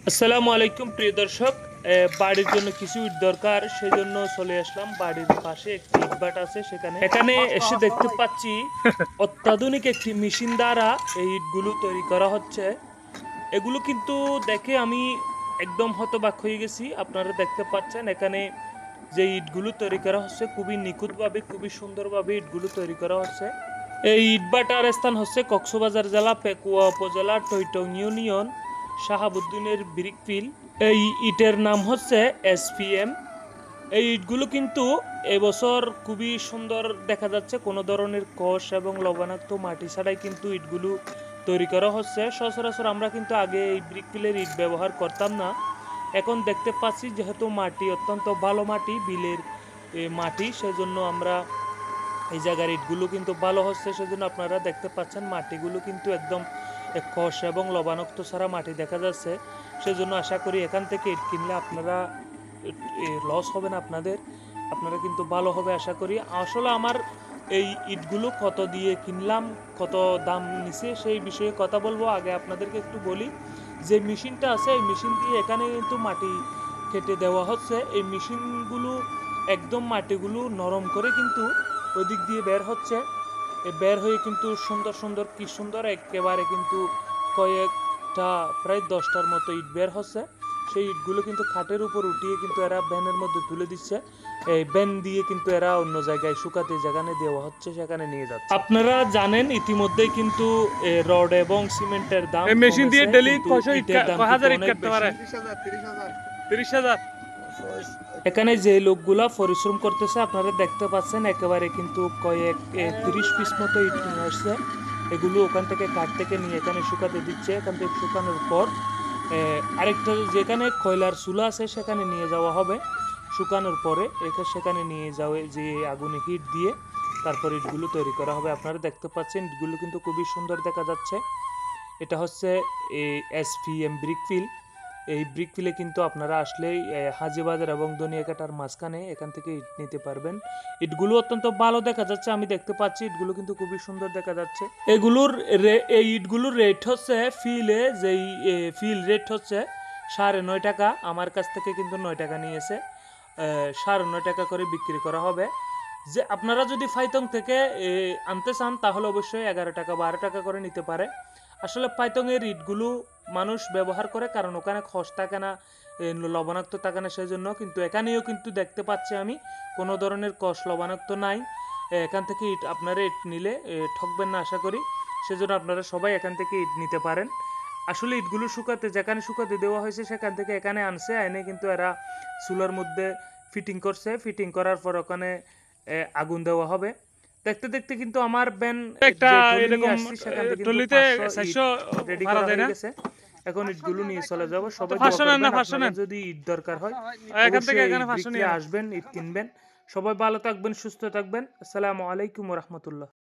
আসসালামু আলাইকুম প্রিয় দর্শক। বাড়ির জন্য কিছু ইট দরকার, সেই জন্য চলে আসলাম। বাড়ির পাশে একটি ইটভাটা আছে, এখানে এসে দেখতে পাচ্ছি অত্যাধুনিক একটি মেশিন দ্বারা এই ইটগুলো তৈরি করা হচ্ছে। এগুলো কিন্তু দেখে আমি একদম হতবাক হয়ে গেছি। আপনারা দেখতে পাচ্ছেন এখানে যে ইটগুলো তৈরি করা হচ্ছে খুবই নিখুঁতভাবে, খুবই সুন্দরভাবে ইটগুলো তৈরি করা হচ্ছে। এই ইটভাটার স্থান হচ্ছে কক্সবাজার জেলা, পেকুয়া উপজেলা, টৈটং ইউনিয়ন, শাহাবুদ্দিনের ব্রিকফিল। এই ইটের নাম হচ্ছে এসপিএম। এই ইটগুলো কিন্তু এবছর খুবই সুন্দর দেখা যাচ্ছে, কোনো ধরনের কষ এবং লবণাক্ত মাটি ছাড়াই কিন্তু ইটগুলো তৈরি করা হচ্ছে। সচরাচর আমরা কিন্তু আগে এই ব্রিকফিলের ইট ব্যবহার করতাম না, এখন দেখতে পাচ্ছি যেহেতু মাটি অত্যন্ত ভালো মাটি, বিলের মাটি, সেজন্য আমরা এই জায়গার ইটগুলো কিন্তু ভালো হচ্ছে। সেজন্য আপনারা দেখতে পাচ্ছেন মাটিগুলো কিন্তু একদম কষ এবং লবণাক্ত ছাড়া মাটি দেখা যাচ্ছে। সেজন্য আশা করি এখান থেকে ইট কিনলে আপনারা লস হবে না আপনারা কিন্তু ভালো হবে আশা করি। আসলে আমার এই ইটগুলো কত দিয়ে কিনলাম, কত দাম নিছে সেই বিষয়ে কথা বলবো। আগে আপনাদেরকে একটু বলি, যে মেশিনটা আছে এই মেশিন দিয়ে এখানে কিন্তু মাটি কেটে দেওয়া হচ্ছে। এই মেশিনগুলো একদম মাটিগুলো নরম করে কিন্তু ওই দিক দিয়ে বের হচ্ছে। বের হয়ে কিন্তু সুন্দর সুন্দর, কি সুন্দর একেবারে কিন্তু কয়েকটা, প্রায় 10টার মতো ইট বের হচ্ছে। সেই ইটগুলো কিন্তু খাটের উপর উঠিয়ে কিন্তু এরা ভ্যানের মধ্যে তুলে দিচ্ছে। এই ভ্যান দিয়ে কিন্তু এরা অন্য জায়গায় শুকাতে যেখানে দেওয়া হচ্ছে সেখানে নিয়ে যাচ্ছে। আপনারা জানেন ইতিমধ্যেই কিন্তু রড এবং সিমেন্টের দাম এই মেশিন দিয়ে কমেছে, ডেলি কিন্তু কয়শো ইট ইটের দাম হাজার কিন্তু ইট অনেক কাটতে পারে? বেশি। 30,000। এখানে যে লোকগুলা পরিশ্রম করতেছে আপনারা দেখতে পাচ্ছেন, একেবারে কিন্তু 30 পিস মতো ইট নিয়ে আসছে। এগুলো ওখান থেকে কাঠ থেকে নিয়ে এখানে শুকাতে দিচ্ছে। এখান থেকে শুকানোর পর আরেকটা যেখানে কয়লার চুলা আছে সেখানে নিয়ে যাওয়া হবে। শুকানোর পরে সেখানে নিয়ে যাওয়া, যে আগুনে হিট দিয়ে তারপর ইটগুলো তৈরি করা হবে। আপনারা দেখতে পাচ্ছেন ইটগুলো কিন্তু খুবই সুন্দর দেখা যাচ্ছে। এটা হচ্ছে এসপিএম ব্রিকফিল। এই ব্রিকফিলে কিন্তু আপনারা আসলেই হাজীবাজার এবং দনিয়াকাটার মাঝখানে এখান থেকে ইট নিতে পারবেন। ইটগুলো অত্যন্ত ভালো দেখা যাচ্ছে, আমি দেখতে পাচ্ছি ইটগুলো কিন্তু খুবই সুন্দর দেখা যাচ্ছে। এই ইটগুলোর রেট হচ্ছে ফিল রেট হচ্ছে 9.5 টাকা। আমার কাছ থেকে কিন্তু 9 টাকা নিয়েছে, 9.5 টাকা করে বিক্রি করা হবে। যে আপনারা যদি ফাইতং থেকে আনতে চান তাহলে অবশ্যই 11 টাকা 12 টাকা করে নিতে পারে। আসলে পাইতংয়ের ইটগুলো মানুষ ব্যবহার করে, কারণ ওখানে খস থাকে না, লবণাক্ত থাকে না, সেজন্য। কিন্তু এখানেও কিন্তু দেখতে পাচ্ছি আমি কোনো ধরনের কষ লবণাক্ত নাই। এখান থেকে ইট আপনারা ইট নিলে ঠকবেন না আশা করি। সেজন্য আপনারা সবাই এখান থেকে ইট নিতে পারেন। আসলে ইটগুলো যেখানে শুকাতে দেওয়া হয়েছে সেখান থেকে এখানে আনছে, এনে কিন্তু এরা চুলার মধ্যে ফিটিং করছে। ফিটিং করার পর ওখানে আগুন দেওয়া হবে। দেখতে দেখতে কিন্তু আমার ব্যান একটা যে টলি নিয়ে এরকম আসছি সেখান থেকে কিন্তু টলিতে 500 ইট 400 রেডি ভাড়া করা দেয় হয়ে না? গেছে। এখন ইটগুলো নিয়ে চলে যাব। সবাই দোয়া 500 নেন না? করবেন। 500 আপনারা নেন? যদি ইট দরকার হয় এখান থেকে অবশ্যই এই এখানে 500 ব্রিকলে নিয়ে নেন। আসবেন, ইট কিনবেন। সবাই ভালো থাকবেন, সুস্থ থাকবেন। আসসালামু আলাইকুম ওয়া রাহমাতুল্লাহ।